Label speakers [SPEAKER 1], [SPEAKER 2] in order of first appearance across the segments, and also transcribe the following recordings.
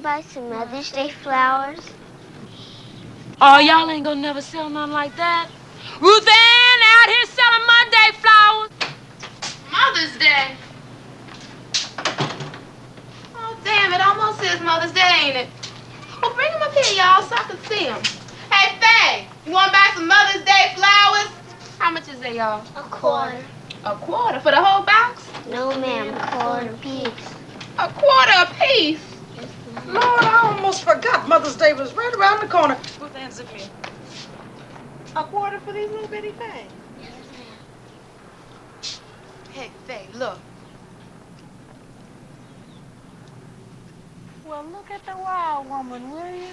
[SPEAKER 1] buy some Mother's Day flowers?
[SPEAKER 2] Oh, y'all ain't gonna never sell nothing like that. Ruth Ann out here selling Monday flowers.
[SPEAKER 3] Mother's Day? Oh, damn, it almost is Mother's Day, ain't it? Well, bring them up here, y'all, so I can see them. Hey, Faye, you want to buy some Mother's Day flowers? How much is it, y'all?
[SPEAKER 1] $1.
[SPEAKER 3] $1 for the whole box?
[SPEAKER 1] No, ma'am, $1 apiece.
[SPEAKER 3] $1 apiece?
[SPEAKER 1] Yes, ma'am.
[SPEAKER 4] Lord, I almost forgot Mother's Day was right around the corner.
[SPEAKER 5] Ruth Ann, zip me.
[SPEAKER 3] $1 for these little bitty things?
[SPEAKER 1] Yes, ma'am.
[SPEAKER 3] Hey, Faye, look.
[SPEAKER 5] Well, look at the wild woman, will you?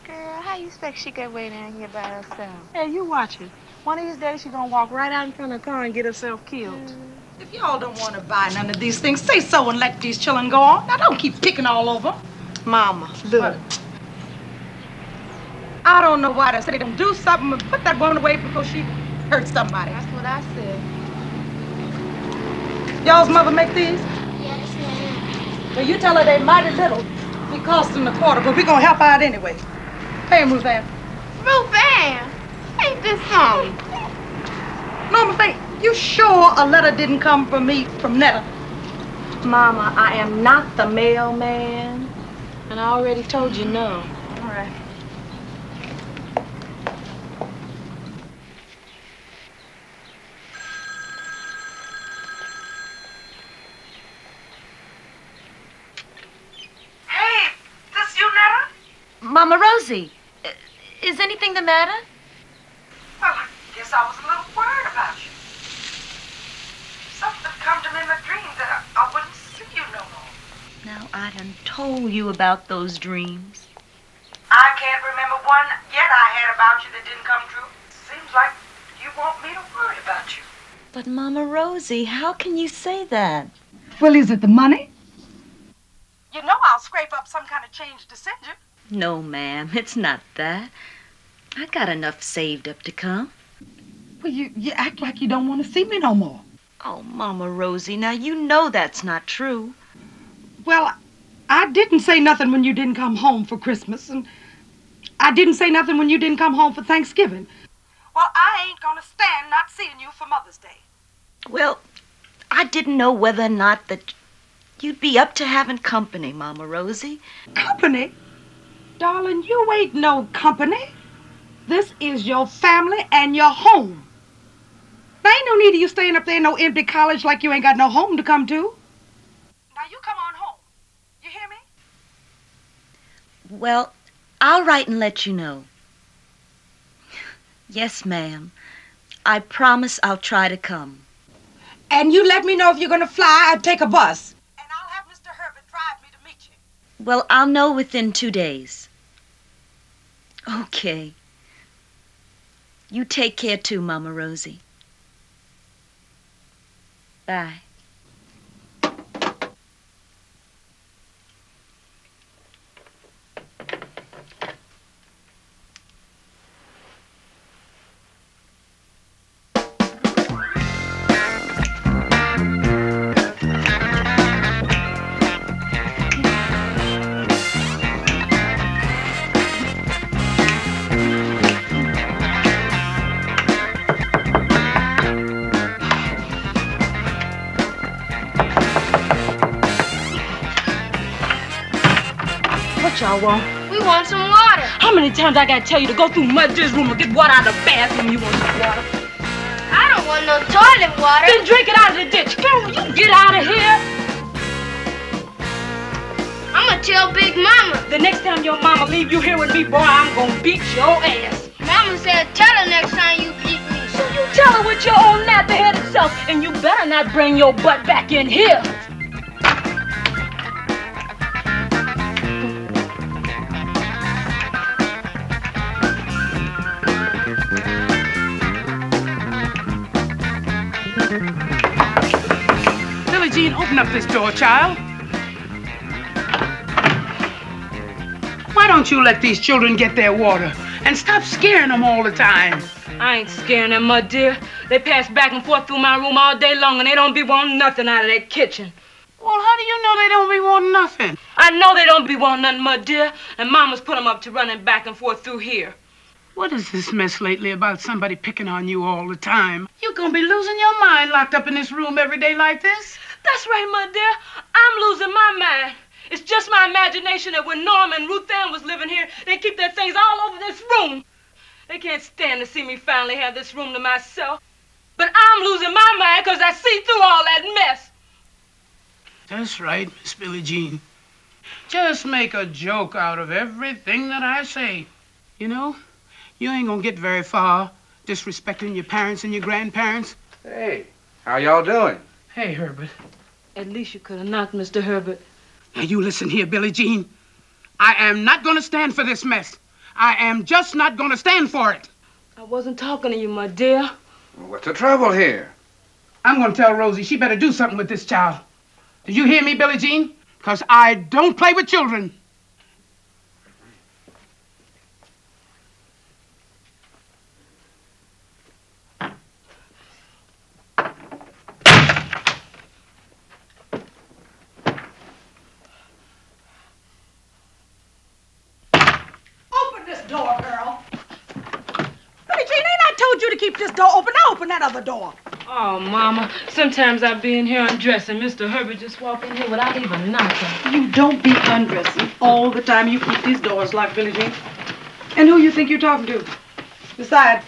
[SPEAKER 3] Girl, how you expect she could wait down here by herself?
[SPEAKER 5] Hey, you watch it. One of these days, she's gonna walk right out in front of the car and get herself killed.
[SPEAKER 4] If y'all don't want to buy none of these things, say so and let these children go on. Now, don't keep picking all over 'em.
[SPEAKER 5] Mama, look.
[SPEAKER 4] I don't know why they say them do something and put that woman away before she hurt somebody.
[SPEAKER 3] That's what I said.
[SPEAKER 4] Y'all's mother make these?
[SPEAKER 1] Yes, ma'am.
[SPEAKER 4] Well, you tell her they mighty little. It cost them $1, but we're going to help out anyway. Pay him, Ruth Ann.
[SPEAKER 3] Ruth Ann, ain't this something?
[SPEAKER 4] No, Miss Faye, you sure a letter didn't come from me from Netta?
[SPEAKER 5] Mama, I am not the mailman. And I already told you no.
[SPEAKER 4] All right.
[SPEAKER 6] Hey, this you, Netta?
[SPEAKER 7] Mama Rosie, is anything the matter?
[SPEAKER 6] Well, I guess I was a little worried about you. Something come to me in my dream that I wouldn't see you no more.
[SPEAKER 7] Now, I done told you about those dreams.
[SPEAKER 6] I can't remember one yet I had about you that didn't come true. Seems like you want me to worry about you.
[SPEAKER 7] But Mama Rosie, how can you say that?
[SPEAKER 4] Well, is it the money?
[SPEAKER 6] You know I'll scrape up some kind of change to send you.
[SPEAKER 7] No, ma'am, it's not that. I got enough saved up to come.
[SPEAKER 4] Well, you act like you don't want to see me no more.
[SPEAKER 7] Oh, Mama Rosie, now you know that's not true.
[SPEAKER 4] Well, I didn't say nothing when you didn't come home for Christmas, and I didn't say nothing when you didn't come home for Thanksgiving.
[SPEAKER 6] Well, I ain't gonna stand not seeing you for Mother's Day.
[SPEAKER 7] Well, I didn't know whether or not that you'd be up to having company, Mama Rosie.
[SPEAKER 4] Company? Darling, you ain't no company. This is your family and your home. There ain't no need of you staying up there in no empty college like you ain't got no home to come to.
[SPEAKER 6] Now you come on home. You hear me?
[SPEAKER 7] Well, I'll write and let you know. Yes, ma'am. I promise I'll try to come.
[SPEAKER 4] And you let me know if you're going to fly or take a bus.
[SPEAKER 6] And I'll have Mr. Herbert drive me to meet you.
[SPEAKER 7] Well, I'll know within 2 days. Okay. You take care too, Mama Rosie. Bye.
[SPEAKER 2] What y'all want?
[SPEAKER 1] We want some water.
[SPEAKER 2] How many times I gotta tell you to go through this room and get water out of the bathroom? You want some water?
[SPEAKER 1] I don't want no toilet water.
[SPEAKER 2] Then drink it out of the ditch. Come on, you get out of here.
[SPEAKER 1] I'm gonna tell Big Mama.
[SPEAKER 2] The next time your mama leave you here with me, boy, I'm gonna beat your ass.
[SPEAKER 1] Mama said tell her next time you beat me.
[SPEAKER 2] So you tell her with your own nappy-headed self, and you better not bring your butt back in here.
[SPEAKER 8] Billie Jean, open up this door, child. Why don't you let these children get their water and stop scaring them all the time?
[SPEAKER 2] I ain't scaring them, my dear. They pass back and forth through my room all day long, and they don't be wanting nothing out of that kitchen.
[SPEAKER 8] Well, how do you know they don't be wanting nothing?
[SPEAKER 2] I know they don't be wanting nothing, my dear, and Mama's put them up to running back and forth through here.
[SPEAKER 8] What is this mess lately about somebody picking on you all the time? You're gonna be losing your mind locked up in this room every day like this?
[SPEAKER 2] That's right, my dear. I'm losing my mind. It's just my imagination that when Norm and Ruth Ann was living here, they keep their things all over this room. They can't stand to see me finally have this room to myself. But I'm losing my mind because I see through all that mess.
[SPEAKER 8] That's right, Miss Billie Jean. Just make a joke out of everything that I say. You know, you ain't gonna get very far disrespecting your parents and your grandparents.
[SPEAKER 9] Hey, how y'all doing?
[SPEAKER 8] Hey, Herbert.
[SPEAKER 2] At least you could have knocked, Mr. Herbert.
[SPEAKER 8] Now, you listen here, Billie Jean. I am not gonna stand for this mess. I am just not gonna stand for it.
[SPEAKER 2] I wasn't talking to you, my dear.
[SPEAKER 9] Well, what's the trouble here?
[SPEAKER 8] I'm gonna tell Rosie she better do something with this child. Do you hear me, Billie Jean? Because I don't play with children.
[SPEAKER 4] Open this door, girl. Billie Jean, ain't I told you to keep this door open? Now open that other door.
[SPEAKER 2] Oh, Mama, sometimes I be in here undressing. Mr. Herbert just walk in here without even knocking.
[SPEAKER 4] You don't be undressing all the time. You keep these doors locked, Billie Jean. And who you think you're talking to? Besides,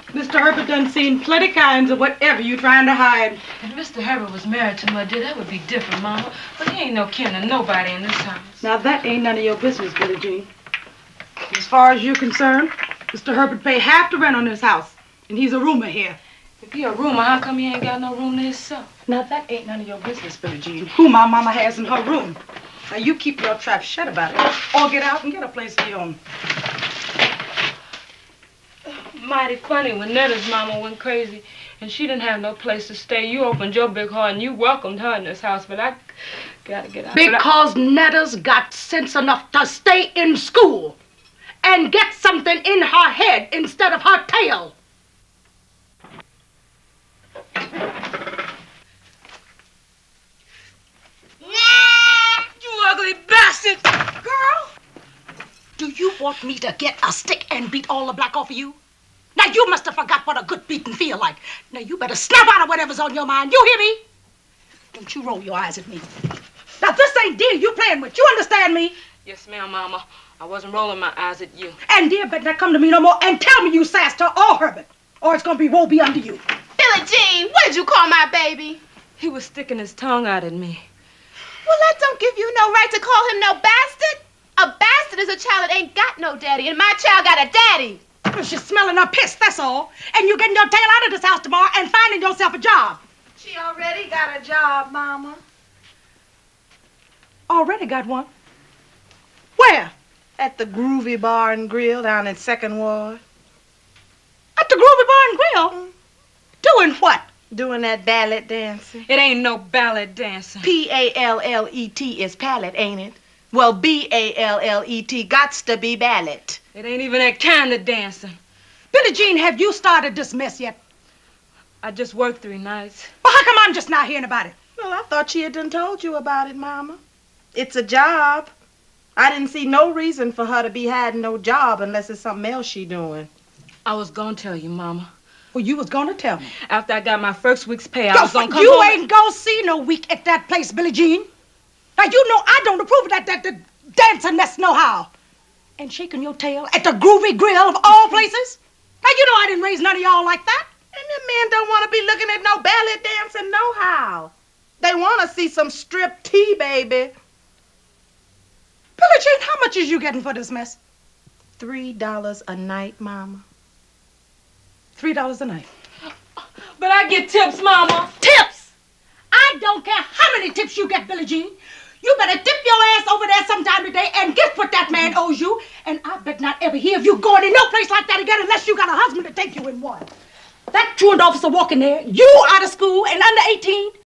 [SPEAKER 4] Mr. Herbert done seen plenty kinds of whatever you trying to hide.
[SPEAKER 2] If Mr. Herbert was married to my dear, that would be different, Mama. But he ain't no kin to nobody in this house.
[SPEAKER 4] Now, that ain't none of your business, Billie Jean. As far as you're concerned, Mr. Herbert pay half the rent on this house, and he's a roomer here.
[SPEAKER 2] If he a roomer, how come he ain't got no room to himself?
[SPEAKER 4] Now, that ain't none of your business, Billie Jean. Who my mama has in her room. Now, you keep your trap shut about it, or get out and get a place of your own.
[SPEAKER 2] Mighty funny when Netta's mama went crazy and she didn't have no place to stay. You opened your big heart and you welcomed her in this house, but I gotta get out.
[SPEAKER 4] Because Netta's got sense enough to stay in school and get something in her head instead of her tail.
[SPEAKER 2] You ugly bastard!
[SPEAKER 4] Girl, do you want me to get a stick and beat all the black off of you? Now, you must have forgot what a good beating feel like. Now, you better snap out of whatever's on your mind. You hear me? Don't you roll your eyes at me. Now, this ain't dear you playing with. You understand me?
[SPEAKER 2] Yes, ma'am, Mama. I wasn't rolling my eyes at you.
[SPEAKER 4] And dear better not come to me no more and tell me you sassed her or Herbert, or it's gonna be woe be unto you.
[SPEAKER 3] Billie Jean, what did you call my baby?
[SPEAKER 2] He was sticking his tongue out at me.
[SPEAKER 3] Well, that don't give you no right to call him no bastard. A bastard is a child that ain't got no daddy, and my child got a daddy.
[SPEAKER 4] Well, she's smelling her piss, that's all. And you getting your tail out of this house tomorrow and finding yourself a job.
[SPEAKER 3] She already got a job, Mama.
[SPEAKER 4] Already got one? Where?
[SPEAKER 3] At the Groovy Bar and Grill down in 2nd Ward.
[SPEAKER 4] At the Groovy Bar and Grill? Doing what?
[SPEAKER 3] Doing that ballet dancing.
[SPEAKER 2] It ain't no ballet dancing.
[SPEAKER 3] P-A-L-L-E-T is pallet, ain't it? Well, B-A-L-L-E-T gots to be ballet.
[SPEAKER 2] It ain't even that kind of dancing.
[SPEAKER 4] Billie Jean, have you started this mess yet?
[SPEAKER 2] I just worked 3 nights.
[SPEAKER 4] Well, how come I'm just not hearing about it?
[SPEAKER 3] Well, I thought she had done told you about it, Mama. It's a job. I didn't see no reason for her to be hiding no job unless it's something else she doing.
[SPEAKER 2] I was gonna tell you, Mama.
[SPEAKER 4] Well, you was gonna tell me.
[SPEAKER 2] After I got my first week's pay, I was gonna come
[SPEAKER 4] you
[SPEAKER 2] home.
[SPEAKER 4] ain't gonna see no week at that place, Billie Jean. Now, you know I don't approve of that dancing mess no how. And shaking your tail at the Groovy Grill of all places? Now, you know I didn't raise none of y'all like that.
[SPEAKER 3] And the men don't want to be looking at no ballet dancing no how. They want to see some strip tea, baby.
[SPEAKER 4] Billie Jean, how much is you getting for this mess?
[SPEAKER 3] $3 a night, Mama.
[SPEAKER 4] $3 a night.
[SPEAKER 2] But I get tips, Mama.
[SPEAKER 4] Tips? I don't care how many tips you get, Billie Jean. You better dip your ass over there sometime today and get what that man owes you. And I bet not ever hear of you going in no place like that again unless you got a husband to take you in one. That truant officer walking there, you out of school and under 18,